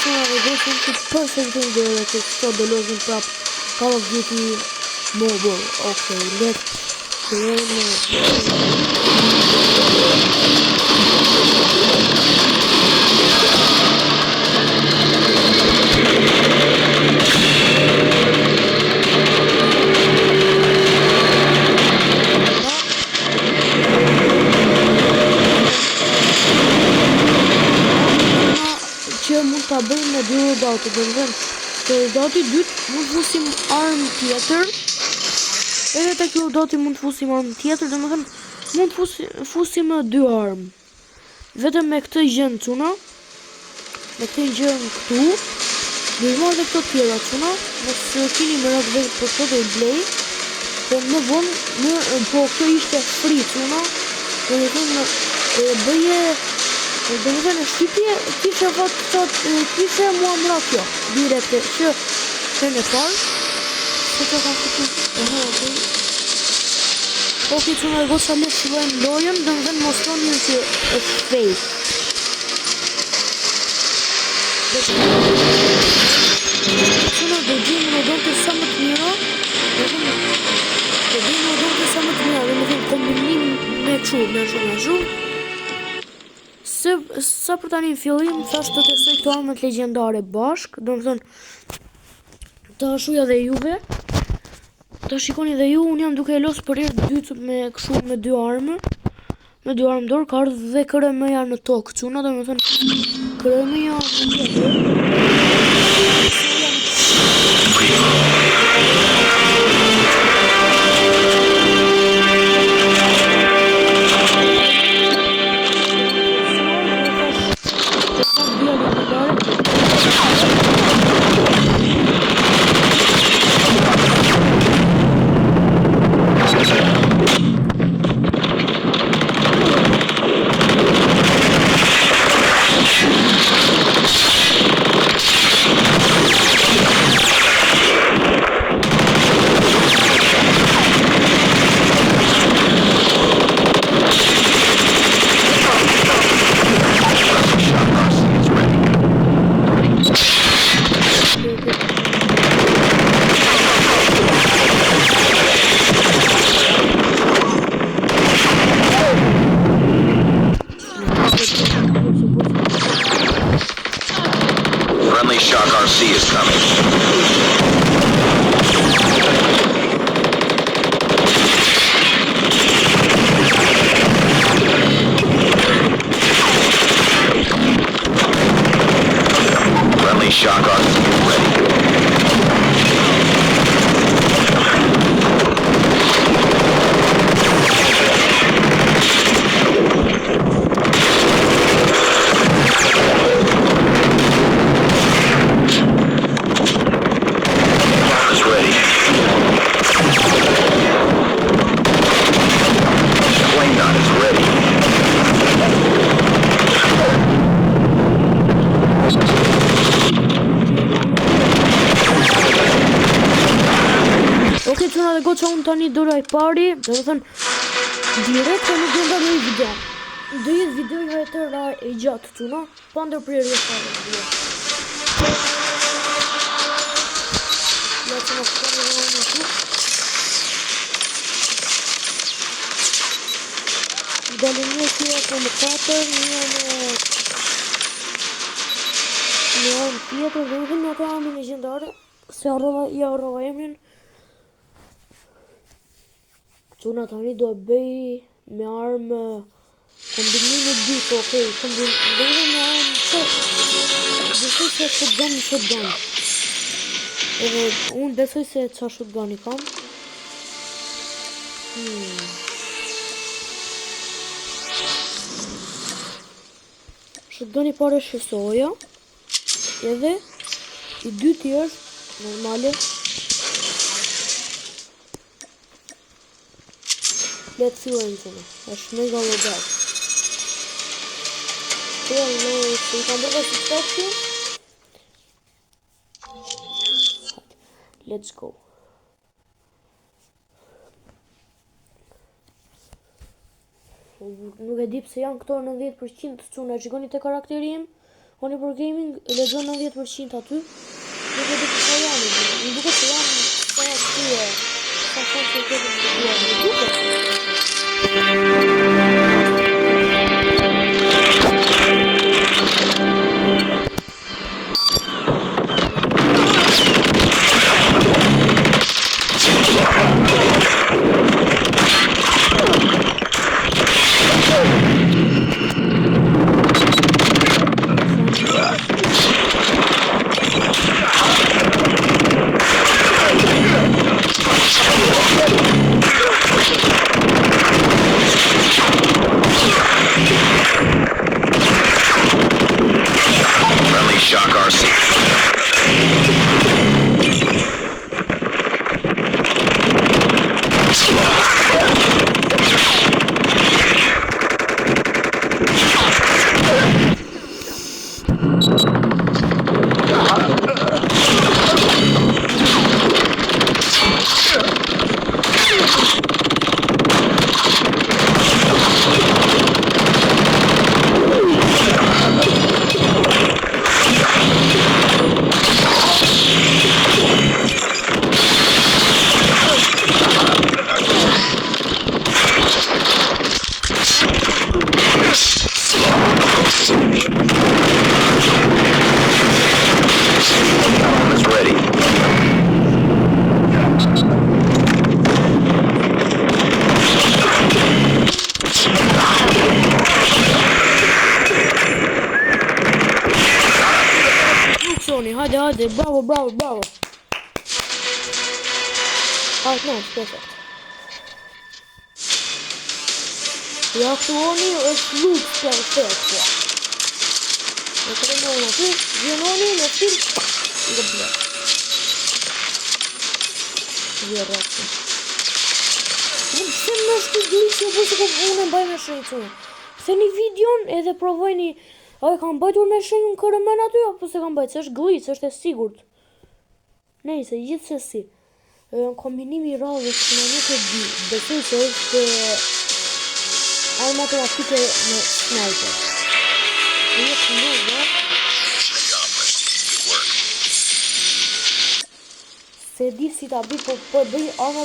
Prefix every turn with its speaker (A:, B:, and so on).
A: çuna dhe gocën që përsëritim dhe të sot do lozim prap Call of Duty Mobile. Okay, let's play që mund ta bëjmë me dy rodate, do të thënë te rodati i dytë mund të fusim armë tjetër, edhe te ky rodati mund të fusim armë tjetër, do të thënë mund të fusim dy armë. Vetëm me këtë gjën çuna, me këtë gjën këtu, do të marrë këto tjera çuna, mos keni merak vetë për këto do i blej, po më vonë po kjo ishte free çuna, do të thënë bëje. Do të thënë shtypje kishe mua mra kjo direkte që në parë se që ka shtypje okej çuna goca le të fillojmë lojën, do të thënë mos thoni që është fake. Çuna do gjejmë rodonte sa më të mira, do gjejmë rodonte sa më të mira, do të thënë kombinim me kështu. Sa për tani në fillim, thash të testoj këto armët legjendare bashk, do të thënë ta shuja dhe juve, ta shikoni dhe ju, unë jam duke e los për herë dytë me kështu me dy armë dorë, ka ardhur dhe KRM-ja në tokë, çuna, do të thënë KRM-ja në tokë.
B: Friendly Shock RC is coming. Friendly Shock RC is ready.
A: Dhe goca unë tani dora i pari, do të thënë direkt nuk do nda një video. Do jetë videoja e tëra e gjatë çuna, pa ndërprerje fare video. Le të mos kemi në këtu. Dalim një kjo në 4, një armë tjetër, dhe në në të armë legjendare, se arrova emrin. Çuna tani do bëj me armë kombinime dytë, okej, kombinime me armë besoj se shotgun. Edhe unë besoj se qa shotgun i kam. Shotgun i pare shësoja, edhe i dyti është normale. Le të fillojmë çuna, është mega logat. Se i kam bërë subscription. Let's go. Nuk e di pse janë këto 90% çuna, shikoni te karakteri im. Oni për gaming e lexon 90% aty. Nuk e di pse janë. Më duket se janë sa aty. Sa fort që këtë të duan. Më duket.
B: Friendly shock RC. Bomb is ready.
A: Sony, hajde, bravo. Hajde, no, perfect. Ja, këtu oni është luk perfect. Ne kërënojnë aty, gjenoni në film, i të blek. Vje rrëtë. Se në është të glitch, po se unë mbaj me shenjë. Se një videon edhe provojni. A e kam bajtur me shenjën kërëmen aty, apo se kam bajt, se është glitch, është e sigurt. Nejse, gjithsesi. Kombinimi i radhës që në nuk e di, besoj se është armë automatike në sniper. E jetë në dhe. Se di si ta bëj, po bëj armë